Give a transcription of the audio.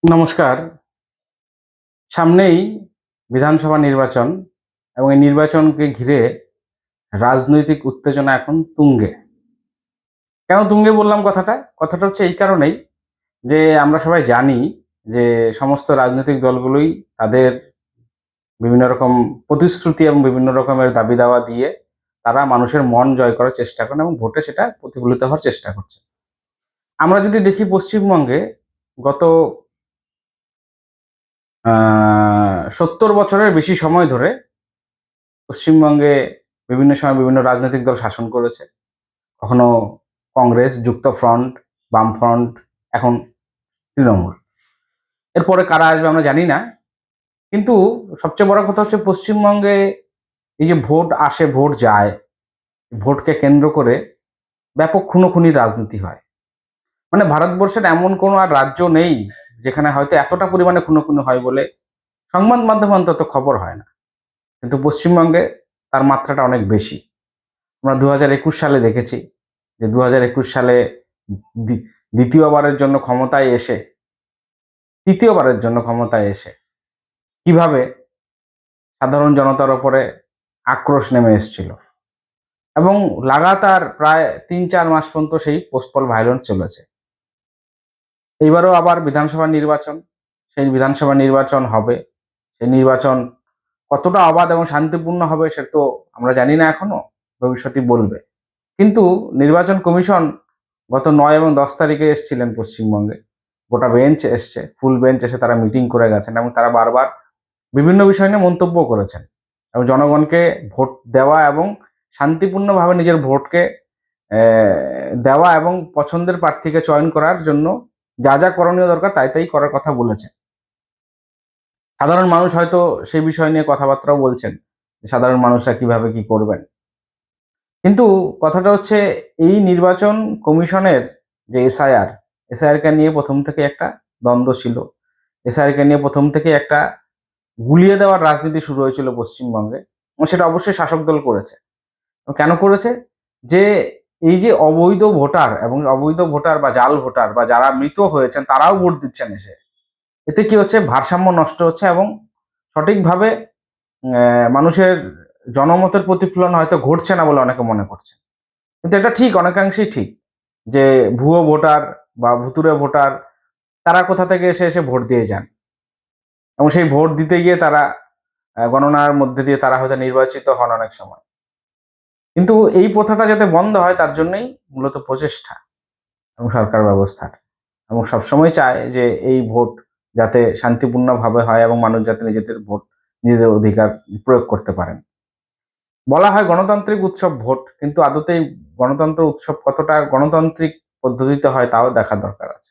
নমস্কার। সামনেই বিধানসভা নির্বাচন এবং এই নির্বাচনকে ঘিরে রাজনৈতিক উত্তেজনা এখন তুঙ্গে। কেন তুঙ্গে বললাম কথাটা? কথাটা হচ্ছে এই কারণেই যে আমরা সবাই জানি যে সমস্ত রাজনৈতিক দলগুলোই তাদের বিভিন্ন রকম প্রতিশ্রুতি এবং বিভিন্ন রকমের দাবি-দাওয়া দিয়ে তারা মানুষের মন জয় করার চেষ্টা করেন এবং ভোটে সেটা প্রতিফলিত হওয়ার চেষ্টা করছে। আমরা যদি দেখি পশ্চিমবঙ্গে গত ৭০ বছরের বেশি সময় ধরে পশ্চিমবঙ্গে বিভিন্ন সময় বিভিন্ন রাজনৈতিক দল শাসন করেছে। কখনো কংগ্রেস, যুক্তফ্রন্ট, বামফ্রন্ট, এখন তৃণমূল। এরপরে কারা আসবে আমরা জানি না। কিন্তু সবচেয়ে বড় কথা হচ্ছে পশ্চিমবঙ্গে এই যে ভোট আসে, ভোট যায়, ভোটকে কেন্দ্র করে ব্যাপক খুনোখুনির রাজনীতি হয়। মানে ভারতবর্ষের এমন কোনো আর রাজ্য নেই যেখানে হয়তো এতটা পরিমাণে খুনোখুনি হয় বলে সংবাদ মাধ্যমে অন্তত খবর হয় না। কিন্তু পশ্চিমবঙ্গে তার মাত্রাটা অনেক বেশি। আমরা ২০২১ সালে দেখেছি যে ২০২১ সালে দ্বি দ্বিতীয়বারের জন্য ক্ষমতায় এসে, তৃতীয়বারের জন্য ক্ষমতায় এসে কিভাবে সাধারণ জনতার উপরে আক্রোশ নেমে এসছিল এবং লাগাতার প্রায় ৩-৪ মাস পর্যন্ত সেই পোস্টপল ভায়োলেন্স চলেছে। এইবারও আবার বিধানসভা নির্বাচন, সেই বিধানসভা নির্বাচন হবে। সেই নির্বাচন কতটা অবাধ এবং শান্তিপূর্ণ হবে সেটা তো আমরা জানি না এখনো, ভবিষ্যতই বলবে। কিন্তু নির্বাচন কমিশন গত ৯ এবং ১০ তারিখে এসছিলেন পশ্চিমবঙ্গে। গোটা বেঞ্চ এসছে, ফুল বেঞ্চ এসে তারা মিটিং করে গেছেন এবং তারা বারবার বিভিন্ন বিষয় নিয়ে মন্তব্য করেছেন এবং জনগণকে ভোট দেওয়া এবং শান্তিপূর্ণভাবে নিজের ভোটকে দেওয়া এবং পছন্দের প্রার্থীকে চয়ন করার জন্য যা যা করণীয় দরকার তাই করার কথা বলেছেন। সাধারণ মানুষ হয়তো সেই বিষয় নিয়ে কথাবার্তাও বলছেন, সাধারণ মানুষরা কিভাবে কি করবেন। কিন্তু কথাটা হচ্ছে এই নির্বাচন কমিশনের যে এসআইআর কে নিয়ে প্রথম থেকে একটা দ্বন্দ্ব ছিল। এসআইআর কে নিয়ে প্রথম থেকে একটা গুলিয়ে দেওয়ার রাজনীতি শুরু হয়েছিল পশ্চিমবঙ্গে এবং সেটা অবশ্যই শাসক দল করেছে। কেন করেছে? যে এই যে অবৈধ ভোটার এবং অবৈধ ভোটার বা জাল ভোটার বা যারা মৃত হয়েছেন তারাও ভোট দিচ্ছেন এসে। এতে কি হচ্ছে? ভারসাম্য নষ্ট হচ্ছে এবং সঠিকভাবে মানুষের জনমতের প্রতিফলন হয়তো ঘটছে না বলে অনেকে মনে করছে। কিন্তু এটা ঠিক, অনেকাংশেই ঠিক যে ভুয়ো ভোটার বা ভুতুড়ে ভোটার তারা কোথা থেকে এসে ভোট দিয়ে যান এবং সেই ভোট দিতে গিয়ে তারা গণনার মধ্যে দিয়ে তারা হয়তো নির্বাচিত হন অনেক সময়। কিন্তু এই প্রথাটা যাতে বন্ধ হয় তার জন্যই মূলত প্রচেষ্টা এবং সরকার ব্যবস্থার এবং সবসময় চায় যে এই ভোট যাতে শান্তিপূর্ণভাবে হয় এবং মানুষ যাতে নিজেদের ভোট, নিজেদের অধিকার প্রয়োগ করতে পারেন। বলা হয় গণতান্ত্রিক উৎসব ভোট, কিন্তু আদতেই গণতন্ত্র উৎসব কতটা গণতান্ত্রিক পদ্ধতিতে হয় তাও দেখার দরকার আছে।